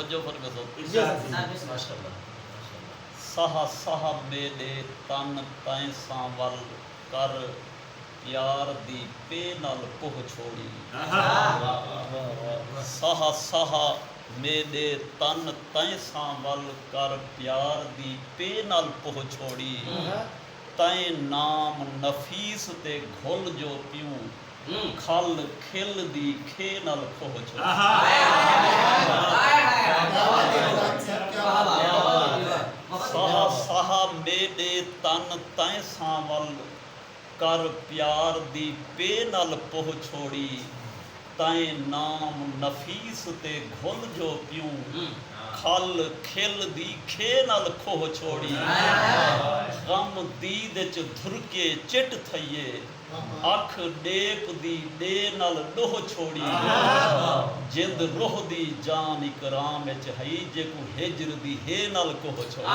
तवज्जो फरमाओ माशाअल्लाह। साह साह मेरे तन तैं सां वल कर प्यार दी पे नाल पोह छोड़ी साह साह मेरे तन तैं सां वल कर प्यार दी पे नाल पोह छोड़ी तैं नाम नफीस ते घुल जो पियूं खल खिल दी खे नाल खोह छोड़ी साह साह मेरे तन तैं सां वल कर प्यार दी पे नाल पोह छोड़ी तैं नाम नफीस ते घुल जो पियूं खल खिल दी खे नाल खोह छोड़ी गम दीद च धुरके चिट थईए अख डेप दी डे नाल डोह छोड़ी जिंद रोह दी जान इकराम च हई जेकू हिजर दी हे नाल कोह छोड़ी